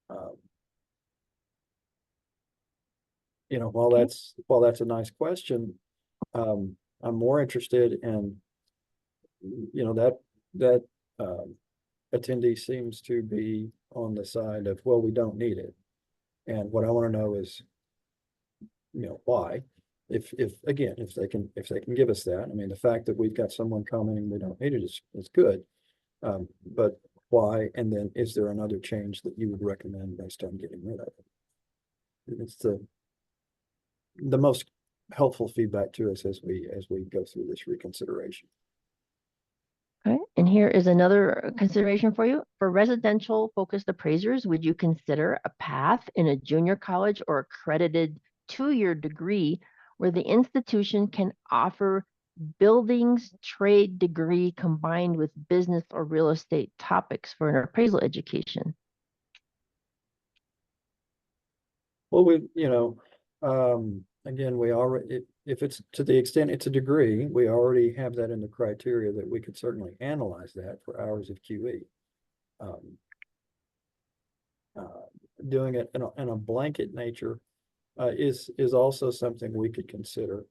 while Okay. that's a nice question, I'm more interested in, that attendee seems to be on the side of, well, we don't need it. And what I want to know is, why? If again, if they can give us that, I mean, the fact that we've got someone commenting we don't need it is good. But why? And then is there another change that you would recommend based on getting rid of it? It's the most helpful feedback to us as we go through this reconsideration. Okay. And here is another consideration for you. For residential focused appraisers, would you consider a path in a junior college or accredited 2-year degree where the institution can offer buildings trade degree combined with business or real estate topics for an appraisal education? Well, again, we already, if it's to the extent it's a degree, we already have that in the criteria that we could certainly analyze that for hours of QE. Doing it in a blanket nature is also something we could consider,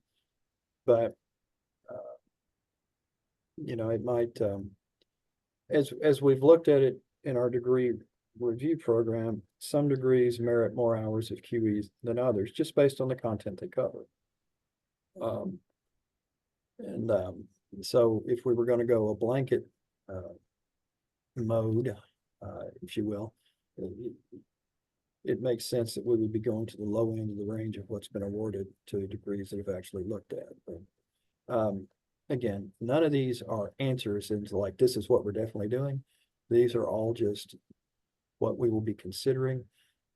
but it might, as we've looked at it in our degree review program, some degrees merit more hours of QEs than others, just based on the content they cover. So if we were going to go a blanket mode, if you will, it makes sense that we would be going to the low end of the range of what's been awarded to degrees that have actually looked at. But again, none of these are answers into like, this is what we're definitely doing. These are all just what we will be considering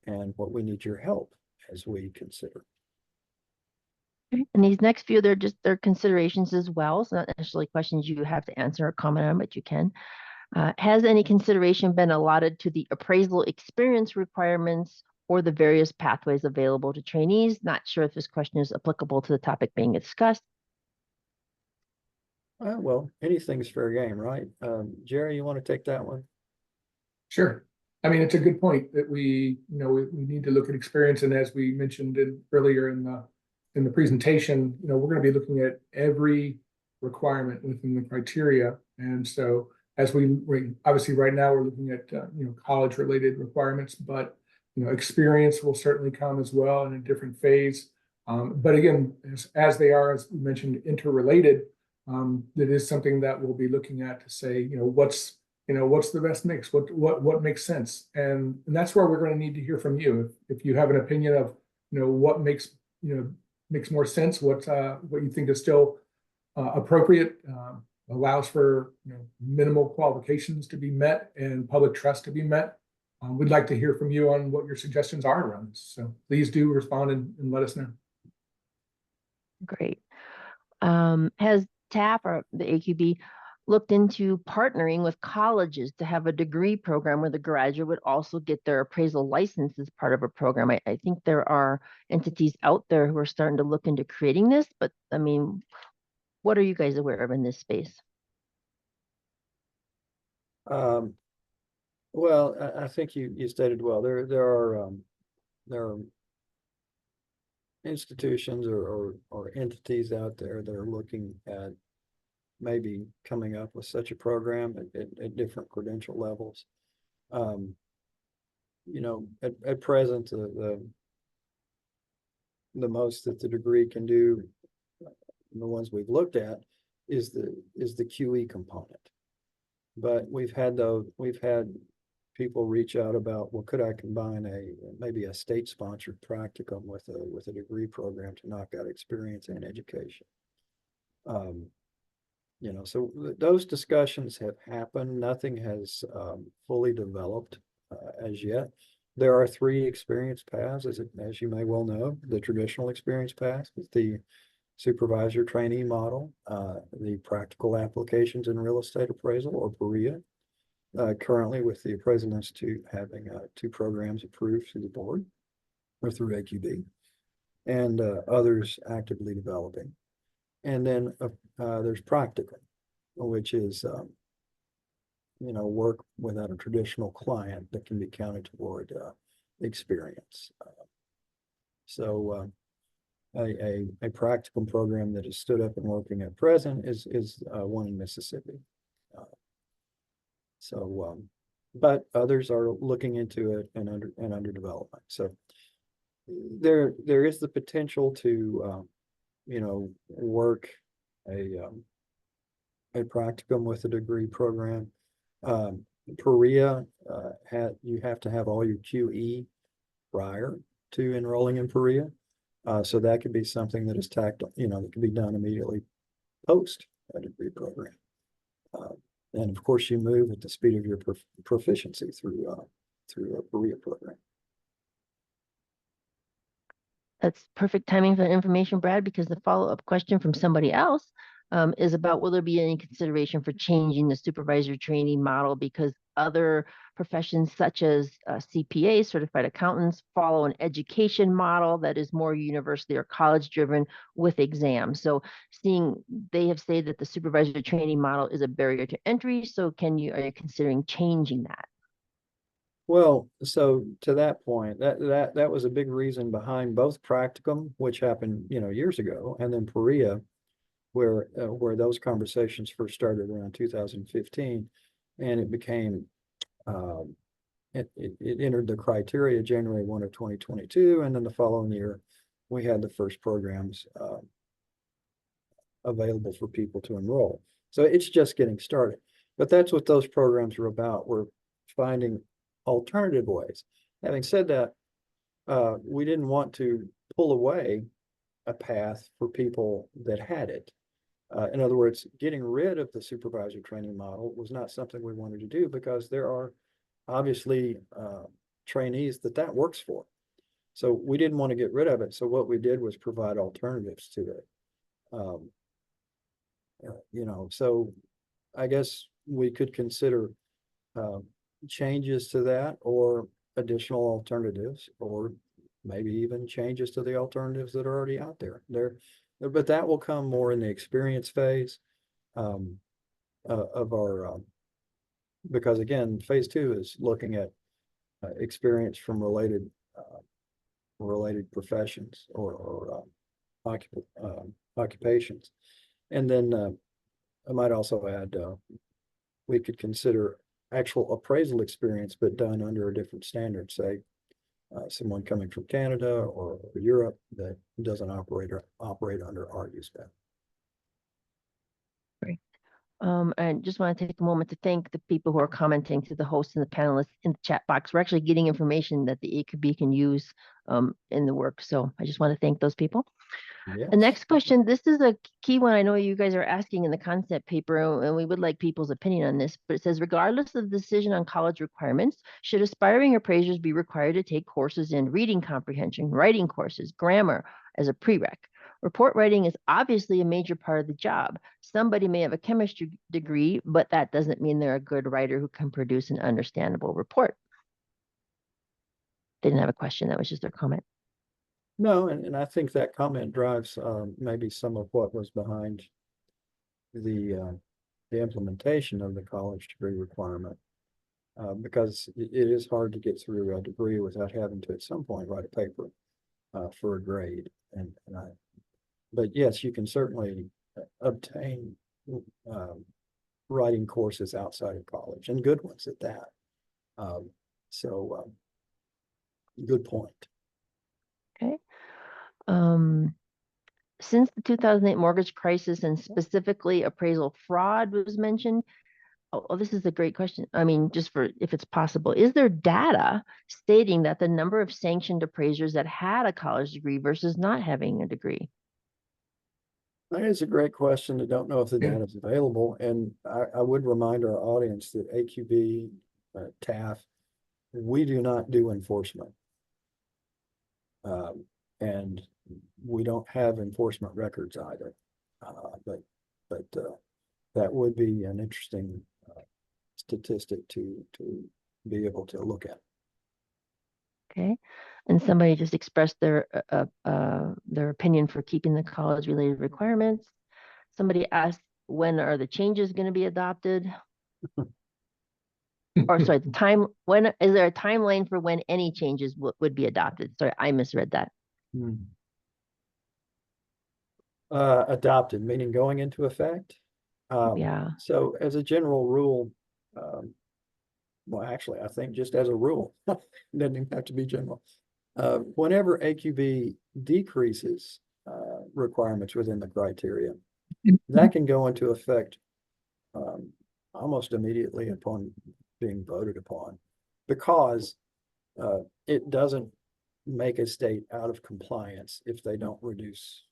and what we need your help as we consider. And these next few, they're considerations as well. So not necessarily questions you have to answer or comment on, but you can. Has any consideration been allotted to the appraisal experience requirements or the various pathways available to trainees? Not sure if this question is applicable to the topic being discussed. Well, anything's fair game, right? Jerry, you want to take that one? Sure. I mean, it's a good point that we need to look at experience. And as we mentioned earlier in the presentation, we're going to be looking at every requirement within the criteria. And so as we obviously right now we're looking at college related requirements, but experience will certainly come as well in a different phase. But again, as they are, as we mentioned, interrelated, that is something that we'll be looking at to say, what's the best mix, what makes sense, and that's where we're going to need to hear from you. If you have an opinion of what makes more sense, what you think is still appropriate, allows for minimal qualifications to be met and public trust to be met. We'd like to hear from you on what your suggestions are around this. So please do respond and let us know. Great. Has TAP or the AQB looked into partnering with colleges to have a degree program where the graduate would also get their appraisal license as part of a program? I think there are entities out there who are starting to look into creating this, but I mean, what are you guys aware of in this space? Well, I think you stated well. There are there are institutions or entities out there that are looking at maybe coming up with such a program at different credential levels. You know, at present, the most that the degree can do, the ones we've looked at, is the QE component. But we've had people reach out about, well, could I combine maybe a state-sponsored practicum with a degree program to knock out experience and education? You know, so those discussions have happened. Nothing has fully developed as yet. There are 3 experience paths, as you may well know. The traditional experience path is the supervisor trainee model, the practical applications in real estate appraisal, or PREA. Currently, with the Appraisal Institute having 2 programs approved through the board or through AQB, and others actively developing. And then there's practical, which is you know, work without a traditional client that can be counted toward experience. So a practical program that is stood up and working at present is one in Mississippi. But others are looking into it and under development. So there is the potential to you know, work a practicum with a degree program. PREA you have to have all your QE prior to enrolling in PREA. So that could be something that is you know, that can be done immediately post a degree program. And of course, you move at the speed of your proficiency through a PREA program. That's perfect timing for the information, Brad, because the follow-up question from somebody else is about, will there be any consideration for changing the supervisor trainee model, because other professions such as CPAs, certified accountants, follow an education model that is more university or college driven with exams. So they have said that the supervisor trainee model is a barrier to entry. So are you considering changing that? Well, so to that point, that was a big reason behind both practicum, which happened, you know, years ago, and then PREA, where those conversations first started around 2015, and it became it entered the criteria January 1 of 2022, and then the following year we had the first programs available for people to enroll. So it's just getting started, but that's what those programs are about. We're finding alternative ways. Having said that, we didn't want to pull away a path for people that had it. In other words, getting rid of the supervisor training model was not something we wanted to do, because there are obviously trainees that works for. So we didn't want to get rid of it. So what we did was provide alternatives to it. You know, so I guess we could consider changes to that, or additional alternatives, or maybe even changes to the alternatives that are already out there. But that will come more in the experience phase of our, because again, phase 2 is looking at experience from related professions or occupations. And then I might also add, we could consider actual appraisal experience, but done under a different standard, say someone coming from Canada or Europe that doesn't operate under our USPAD. Great. I just want to take a moment to thank the people who are commenting, to the hosts and the panelists in the chat box. We're actually getting information that the AQB can use in the work. So I just want to thank those people. Yes. The next question, this is a key one. I know you guys are asking in the concept paper, and we would like people's opinion on this, but it says, regardless of the decision on college requirements, should aspiring appraisers be required to take courses in reading comprehension, writing courses, grammar as a prereq? Report writing is obviously a major part of the job. Somebody may have a chemistry degree, but that doesn't mean they're a good writer who can produce an understandable report. They didn't have a question. That was just their comment. No, and I think that comment drives maybe some of what was behind the implementation of the college degree requirement. because it is hard to get through a degree without having to at some point write a paper for a grade. But yes, you can certainly obtain writing courses outside of college, and good ones at that. So good point. Okay. Since the 2008 mortgage crisis and specifically appraisal fraud was mentioned, this is a great question. I mean, just for if it's possible, is there data stating that the number of sanctioned appraisers that had a college degree versus not having a degree? That is a great question. I don't know if the data is available, and I would remind our audience that AQB, TAF, we do not do enforcement. And we don't have enforcement records either. But that would be an interesting statistic to be able to look at. Okay. And somebody just expressed their opinion for keeping the college related requirements. Somebody asked, when are the changes going to be adopted? Or sorry, when is there a timeline for when any changes would be adopted? Sorry, I misread that. Adopted, meaning going into effect. Yeah. So as a general rule, well, actually, I think just as a rule, doesn't even have to be general. Whenever AQB decreases requirements within the criteria, that can go into effect almost immediately upon being voted upon, because it doesn't make a state out of compliance if they don't reduce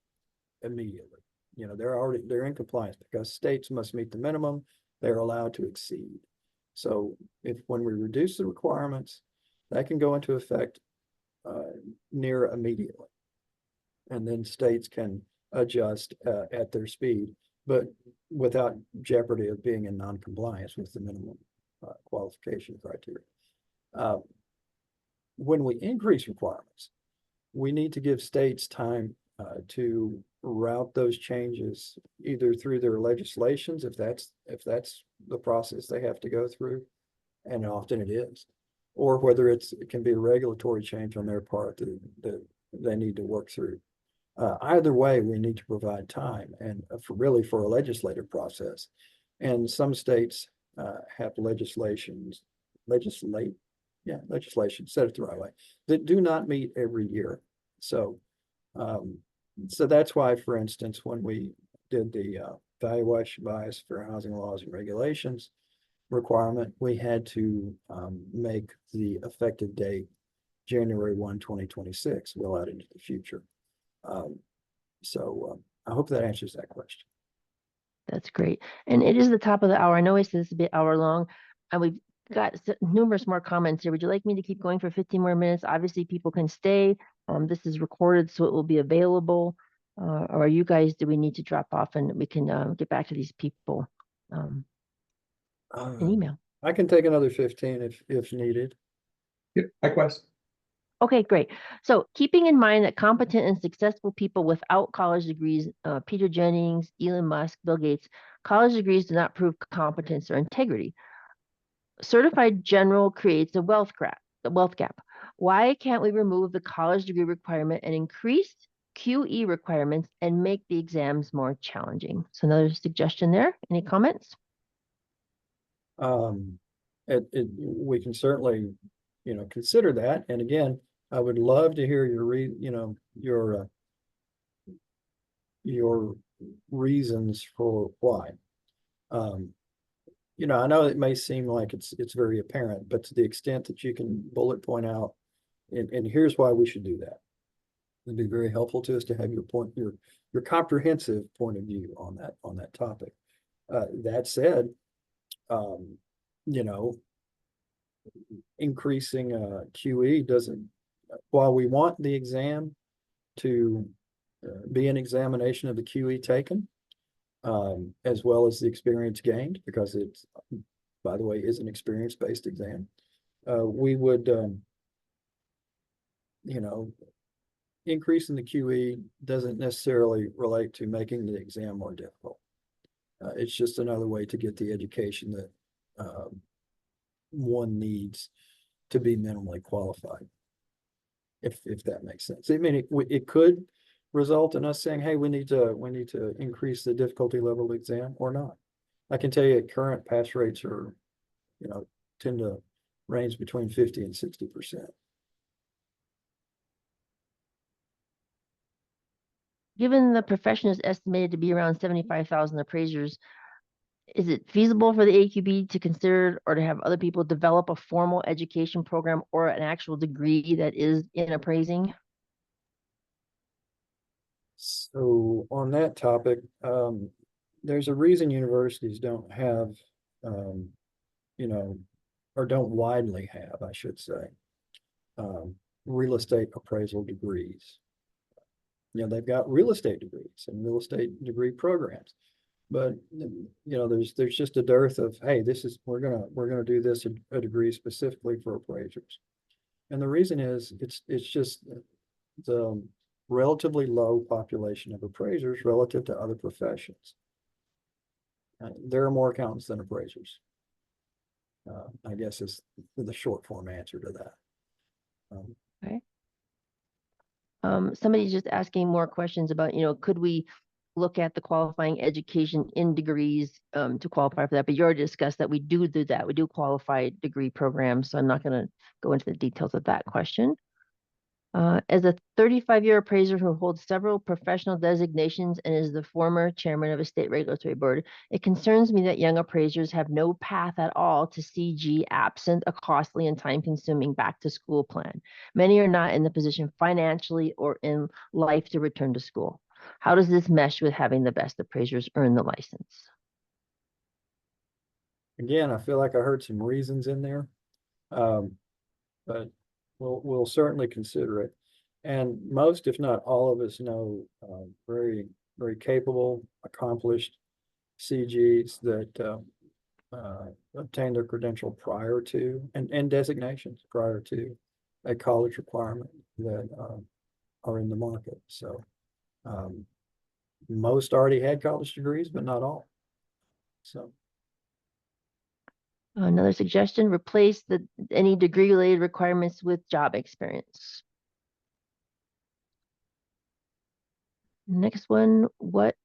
immediately. You know, they're in compliance because states must meet the minimum, they're allowed to exceed. So when we reduce the requirements, that can go into effect near immediately. And then states can adjust at their speed, but without jeopardy of being in non-compliance with the minimum qualification criteria. When we increase requirements, we need to give states time to route those changes either through their legislations, if that's the process they have to go through, and often it is, or whether it can be a regulatory change on their part that they need to work through. Either way, we need to provide time and for a legislative process. And some states have legislation, said it the right way, that do not meet every year. So that's why, for instance, when we did the valuation bias fair housing laws and regulations requirement, we had to make the effective date January 1, 2026, well out into the future. I hope that answers that question. That's great. And it is the top of the hour. I know I said this would be an hour long, and we've got numerous more comments here. Would you like me to keep going for 15 more minutes? Obviously, people can stay. This is recorded, so it will be available. Or you guys, do we need to drop off and we can get back to these people in email? I can take another 15 if needed. Yeah, likewise. Okay, great. So keeping in mind that competent and successful people without college degrees, Peter Jennings, Elon Musk, Bill Gates, college degrees do not prove competence or integrity. Certified general creates a wealth gap. Why can't we remove the college degree requirement and increase QE requirements and make the exams more challenging? So another suggestion there. Any comments? We can certainly, consider that. And again, I would love to hear your reasons for why. I know it may seem like it's very apparent, but to the extent that you can bullet point out, and here's why we should do that. It'd be very helpful to us to have your comprehensive point of view on that topic. That said, increasing QE doesn't, while we want the exam to be an examination of the QE taken, as well as the experience gained, because it's, by the way, is an experience-based exam. We would, increasing the QE doesn't necessarily relate to making the exam more difficult. It's just another way to get the education that one needs to be minimally qualified. If that makes sense. I mean, it could result in us saying, hey, we need to increase the difficulty level of the exam or not. I can tell you current pass rates are, tend to range between 50 and 60%. Given the profession is estimated to be around 75,000 appraisers, is it feasible for the AQB to consider or to have other people develop a formal education program or an actual degree that is in appraising? So on that topic, there's a reason universities don't have, or don't widely have, I should say, real estate appraisal degrees. They've got real estate degrees and real estate degree programs, but there's just a dearth of, hey, we're gonna do this a degree specifically for appraisers, and the reason is it's just the relatively low population of appraisers relative to other professions. There are more accountants than appraisers. I guess is the short form answer to that. Okay. Somebody's just asking more questions about, could we look at the qualifying education in degrees to qualify for that? But you already discussed that we do that. We do qualified degree programs, so I'm not going to go into the details of that question. As a 35-year appraiser who holds several professional designations and is the former chairman of a state regulatory board, it concerns me that young appraisers have no path at all to CG absent a costly and time-consuming back-to-school plan. Many are not in the position financially or in life to return to school. How does this mesh with having the best appraisers earn the license? Again, I feel like I heard some reasons in there, but we'll certainly consider it. And most, if not all of us know very, very capable, accomplished CGs that obtained their credential prior to, and designations prior to a college requirement that are in the market. So most already had college degrees, but not all. So. Another suggestion, replace any degree-related requirements with job experience. Next one, what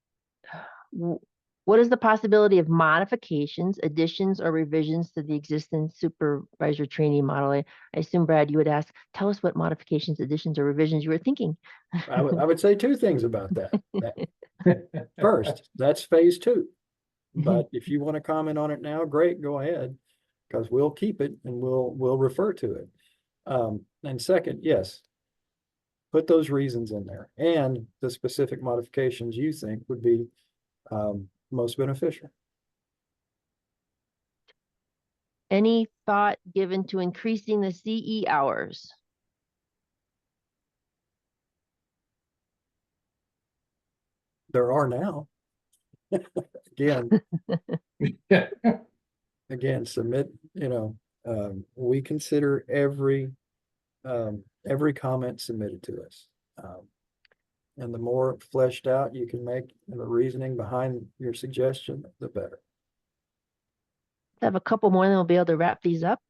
is the possibility of modifications, additions, or revisions to the existing supervisor trainee model? I assume, Brad, you would ask, tell us what modifications, additions, or revisions you were thinking. I would say two things about that. First, that's phase 2. But if you want to comment on it now, great, go ahead, because we'll keep it and we'll refer to it. And second, yes, put those reasons in there and the specific modifications you think would be most beneficial. Any thought given to increasing the CE hours? There are now. Again, submit, we consider every comment submitted to us. And the more fleshed out you can make the reasoning behind your suggestion, the better. I have a couple more, and then we'll be able to wrap these up.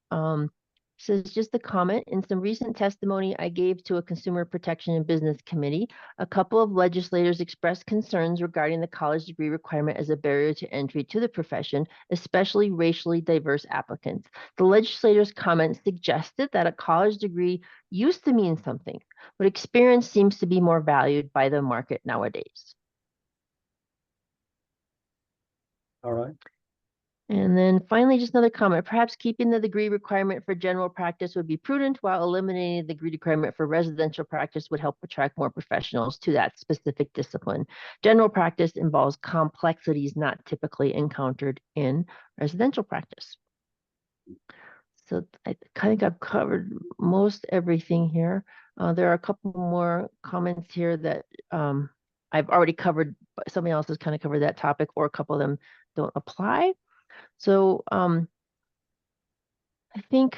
Says just a comment. In some recent testimony I gave to a Consumer Protection and Business Committee, a couple of legislators expressed concerns regarding the college degree requirement as a barrier to entry to the profession, especially racially diverse applicants. The legislators' comments suggested that a college degree used to mean something, but experience seems to be more valued by the market nowadays. All right. And then finally, just another comment. Perhaps keeping the degree requirement for general practice would be prudent, while eliminating the degree requirement for residential practice would help attract more professionals to that specific discipline. General practice involves complexities not typically encountered in residential practice. So I think I've covered most everything here. There are a couple more comments here that I've already covered, but somebody else has kind of covered that topic, or a couple of them don't apply. So I think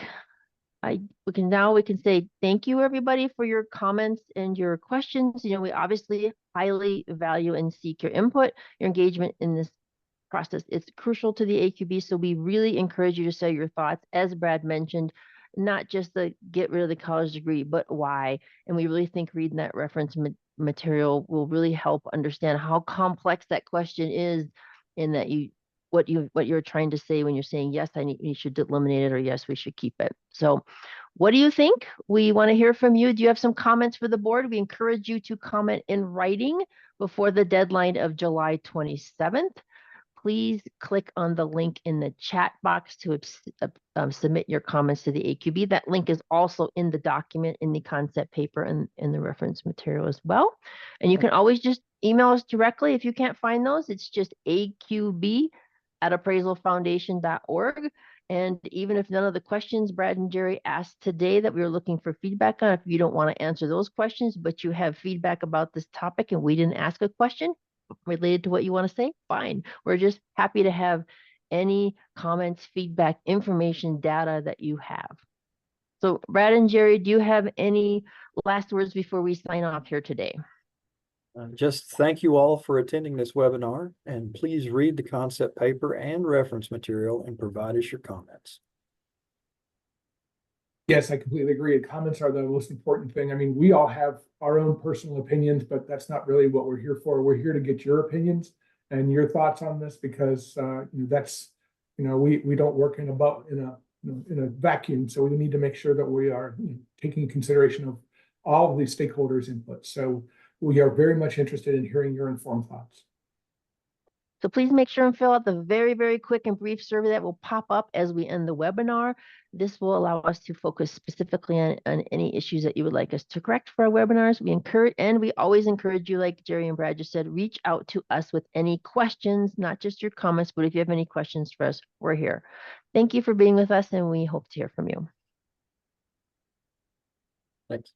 we can say thank you, everybody, for your comments and your questions. We obviously highly value and seek your input, your engagement in this process. It's crucial to the AQB, so we really encourage you to say your thoughts, as Brad mentioned, not just the get rid of the college degree, but why. And we really think reading that reference material will really help understand how complex that question is, in that what you're trying to say when you're saying yes, you should eliminate it, or yes, we should keep it. So what do you think? We want to hear from you. Do you have some comments for the board? We encourage you to comment in writing before the deadline of July 27th. Please click on the link in the chat box to submit your comments to the AQB. That link is also in the document, in the concept paper, and in the reference material as well. And you can always just email us directly if you can't find those. It's just aqb@appraisalfoundation.org. And even if none of the questions Brad and Jerry asked today that we were looking for feedback on, if you don't want to answer those questions, but you have feedback about this topic and we didn't ask a question related to what you want to say, fine. We're just happy to have any comments, feedback, information, data that you have. So Brad and Jerry, do you have any last words before we sign off here today? Just thank you all for attending this webinar, and please read the concept paper and reference material and provide us your comments. Yes, I completely agree. Comments are the most important thing. I mean, we all have our own personal opinions, but that's not really what we're here for. We're here to get your opinions and your thoughts on this, because that's, we don't work in a vacuum. So we need to make sure that we are taking consideration of all of the stakeholders' input. So we are very much interested in hearing your informed thoughts. So please make sure and fill out the very, very quick and brief survey that will pop up as we end the webinar. This will allow us to focus specifically on any issues that you would like us to correct for our webinars. We always encourage you, like Jerry and Brad just said, reach out to us with any questions, not just your comments, but if you have any questions for us, we're here. Thank you for being with us, and we hope to hear from you. Thanks.